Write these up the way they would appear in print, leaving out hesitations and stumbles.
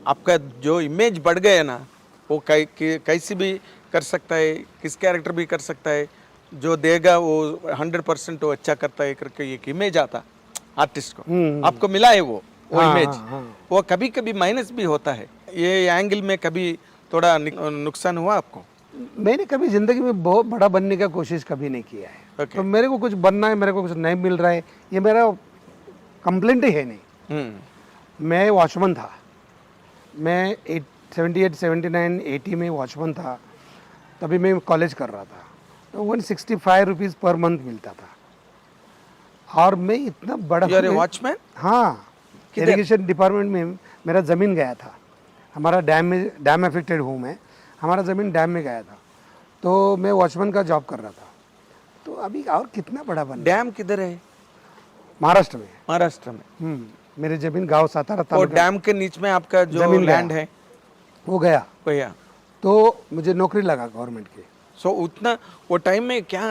आपका जो इमेज बढ़ गया ना, वो कैसी भी कर सकता है, किस कैरेक्टर भी कर सकता है, जो देगा वो 100% वो अच्छा करता है करके एक इमेज आता आर्टिस्ट को, आपको मिला है वो हाँ, इमेज। हाँ, हाँ। वो कभी कभी माइनस भी होता है, ये एंगल में कभी थोड़ा नुकसान हुआ आपको? मैंने कभी ज़िंदगी में बहुत बड़ा बनने का कोशिश कभी नहीं किया है। Okay. तो मेरे को कुछ बनना है, मेरे को कुछ नहीं मिल रहा है, ये मेरा कंप्लेंट ही है नहीं। मैं वॉचमैन था, मैं 78, 79, 80 में वॉचमैन था, तभी मैं कॉलेज कर रहा था। तो 165 रुपीज़ पर मंथ मिलता था, और मैं इतना बड़ा वॉचमैन? हाँ, इरिगेशन डिपार्टमेंट में मेरा ज़मीन गया था। हमारा डैम अफेक्टेड हूँ मैं, हमारा ज़मीन डैम में गया था, तो मैं वॉचमैन का जॉब कर रहा था। तो अभी और कितना बड़ा बन, डैम किधर है? महाराष्ट्र में। महाराष्ट्र में। मेरे ज़मीन गांव सातारा और तालुका डैम के नीचे में आपका जो जमीन लैंड गया। है वो गया, भैया, तो मुझे नौकरी लगा गवर्नमेंट की। सो उतना वो टाइम में क्या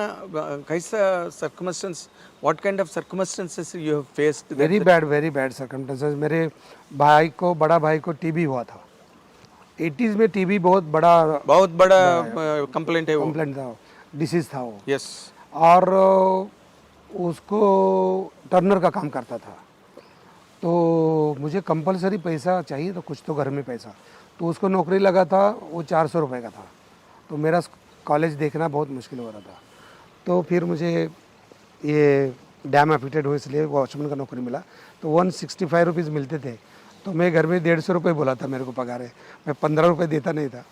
कैसा circumstance, what kind of circumstances you have faced? Very bad circumstances. मेरे बड़ा भाई को टीबी हुआ था। 80s में टीबी बहुत बड़ा कंप्लेंट है वो। कंप्लेंट था, डिसीज था वो। यस। और उसको टर्नर का काम करता था, तो मुझे कंपलसरी पैसा चाहिए, तो कुछ तो घर में पैसा, तो उसको नौकरी लगा था, वो 400 रुपये का था। तो मेरा कॉलेज देखना बहुत मुश्किल हो रहा था, तो फिर मुझे ये डैम अफेक्टेड हो इसलिए वॉचमैन का नौकरी मिला। तो 165 रुपीज़ मिलते थे, तो मैं घर में 150 रुपये बोला था मेरे को पगार है, मैं 15 रुपये देता नहीं था।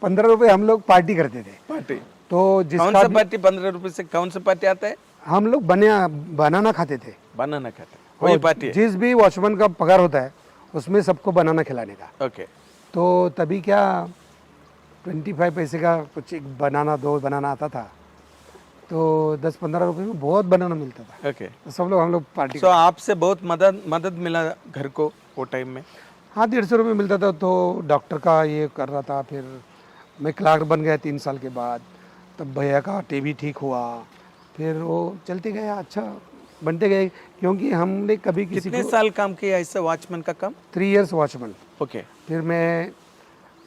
15 रुपये हम लोग पार्टी करते थे। पार्टी? तो कौन सा पार्टी? 15 रुपए से कौन सा पार्टी आता है? हम लोग बनाना खाते थे। बनाना खाते, वही पार्टी है। जिस भी वॉचमैन का पगार होता है उसमें सबको बनाना खिलाने का। ओके। तो तभी क्या 25 पैसे का कुछ एक बनाना, 2 बनाना आता था, तो 10-15 रुपये में बहुत बनाना मिलता था। ओके। तो सब लोग हम लोग पार्टी। सो आपसे बहुत मदद मिला घर को वो टाइम में? हाँ, 150 रुपये मिलता था, तो डॉक्टर का ये कर रहा था। फिर मैं क्लार्क बन गया 3 साल के बाद, तब भैया का टीबी ठीक हुआ, फिर वो चलते गया, अच्छा बनते गए, क्योंकि हमने कभी किसी कितने को साल काम किया ऐसे वॉचमैन का काम? 3 इयर्स वॉचमैन। ओके। फिर मैं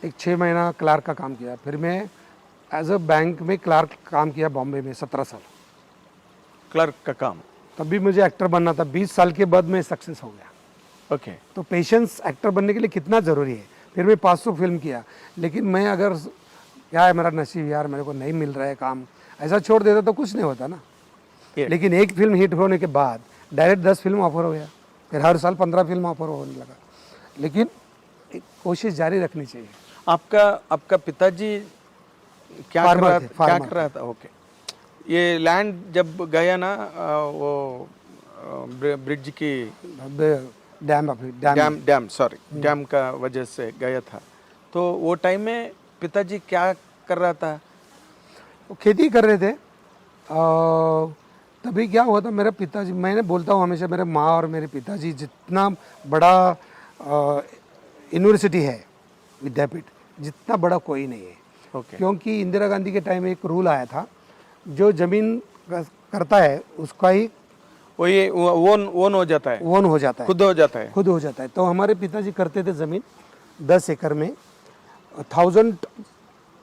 एक 6 महीना क्लार्क का काम किया, फिर मैं एज अ बैंक में क्लार्क काम किया बॉम्बे में 17 साल क्लर्क का काम। तब भी मुझे एक्टर बनना था। 20 साल के बाद मैं सक्सेस हो गया। ओके। तो पेशेंस एक्टर बनने के लिए कितना ज़रूरी है। फिर मैं 500 फिल्म किया, लेकिन मैं अगर क्या है मेरा नसीब यार, मेरे को नहीं मिल रहा है काम, ऐसा छोड़ देता तो कुछ नहीं होता ना। लेकिन एक फिल्म हिट होने के बाद डायरेक्ट 10 फिल्म ऑफर हो गया, फिर हर साल 15 फिल्म ऑफर होने लगा। लेकिन एक कोशिश जारी रखनी चाहिए। आपका पिताजी क्या कर रहा था? ओके। ये लैंड जब गया ना, वो ब्रिज की डैम का वजह से गया था, तो वो टाइम में पिताजी क्या कर रहा था? वो खेती कर रहे थे। तभी क्या हुआ था, मेरा पिताजी, मैंने बोलता हूँ हमेशा, मेरे माँ और मेरे पिताजी जितना बड़ा यूनिवर्सिटी है, विद्यापीठ, जितना बड़ा कोई नहीं है। Okay. क्योंकि इंदिरा गांधी के टाइम में एक रूल आया था, जो जमीन करता है उसका ही वो ये ओन हो जाता है, ओन हो जाता है, खुद हो जाता है। तो हमारे पिताजी करते थे जमीन 10 एकड़ में 1000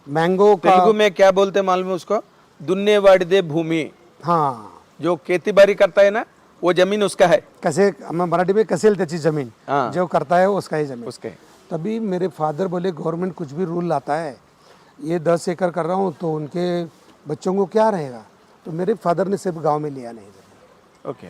मैंगो का। तेलुगु में क्या बोलते मालूम है उसको? दुन्ने वाड़दे भूमि। हाँ, जो खेती बाड़ी करता है ना, वो जमीन उसका है। कसे मराठी में कसेल त्याची जमीन। हाँ। जो करता है उसका ही जमीन उसके। तभी मेरे फादर बोले गवर्नमेंट कुछ भी रूल लाता है, ये 10 एकड़ कर रहा हूँ तो उनके बच्चों को क्या रहेगा। तो मेरे फादर ने सिर्फ गांव में लिया नहीं। ओके।